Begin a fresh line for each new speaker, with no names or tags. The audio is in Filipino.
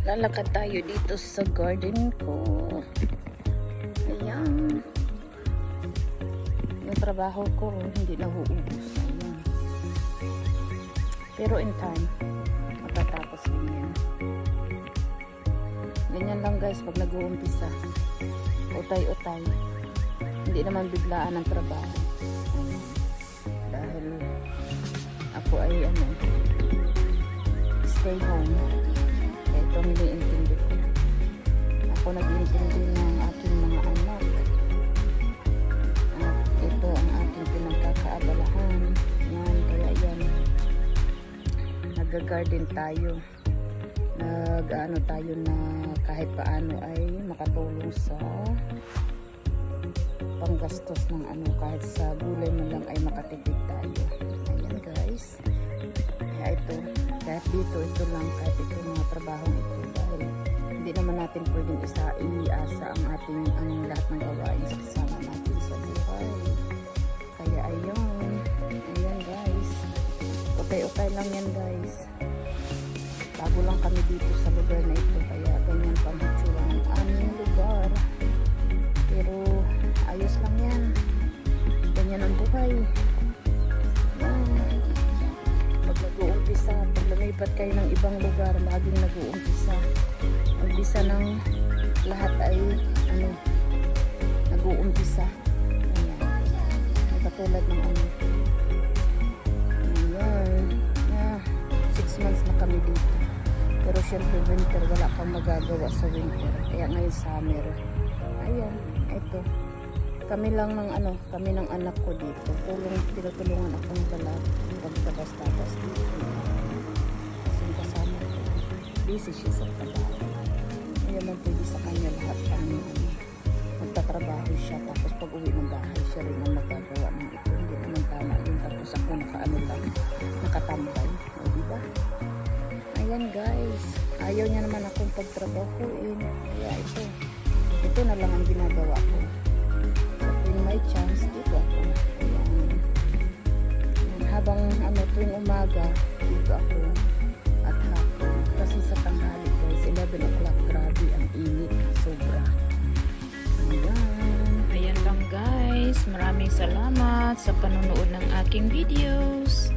lalakad tayo dito sa garden ko. Ayan. Yung trabaho ko hindi nauubos. Ayan. Pero in time, matatapos din yan. Ganyan lang guys pag nag-uumpisa. Utay-utay. Hindi naman biglaan ang trabaho. Ayan. Dahil ako ay stay home. Kaya ito niliintindi ko. Ako nag-iintindi ng aking mga anak. At ito ang aking pinagkakaabalahan. Yan, kaya yan. Nag-garden tayo. Nag-ano tayo na kahit paano ay makatulong sa panggastos ng kahit sa gulay man lang ay makatipid tayo. Ayan guys. Kaya ito. Kahit dito, ito lang, kahit ito mga trabaho ito, dahil hindi naman natin pwedeng iasa ang ating lahat ng gawain sa kasama natin sa buhay. Kaya ayan guys, okay lang yan guys. Bago lang kami dito sa lugar na ito, kaya ganyan pang hitsura ng aming lugar. Pero ayos lang yan, ganyan ang buhay. Pag lumipat kayo ng ibang lugar, laging nag-uumpisa. Umpisa ng lahat ay nag-uumpisa. Ayan. Katulad ng ayan. 6 months na kami dito. Pero syempre winter, wala kang magagawa sa winter. Kaya ngayon summer. Ayan, ito. Kami lang kami ng anak ko dito. Tinutulungan ako ng pagtabas-tabas dito. Kasi kasama ko. Busy siya sa trabaho. Kaya man pwede sa kanya lahat magtatrabaho siya. Tapos pag uwi ng bahay, siya rin ang magagawa ng ito. Hindi naman tama yun. Tapos ako nakatambay. O diba? Ayan guys. Ayaw niya naman akong pagtrabahuin. Kaya ito na lang ang ginagawa ko. May chance dito ako. Ayan. Habang tuwing umaga dito ako at hapon. Kasi sa tanghali guys, 11 o'clock, grabe ang init, sobra. Ayan lang guys, maraming salamat sa panonood ng aking videos.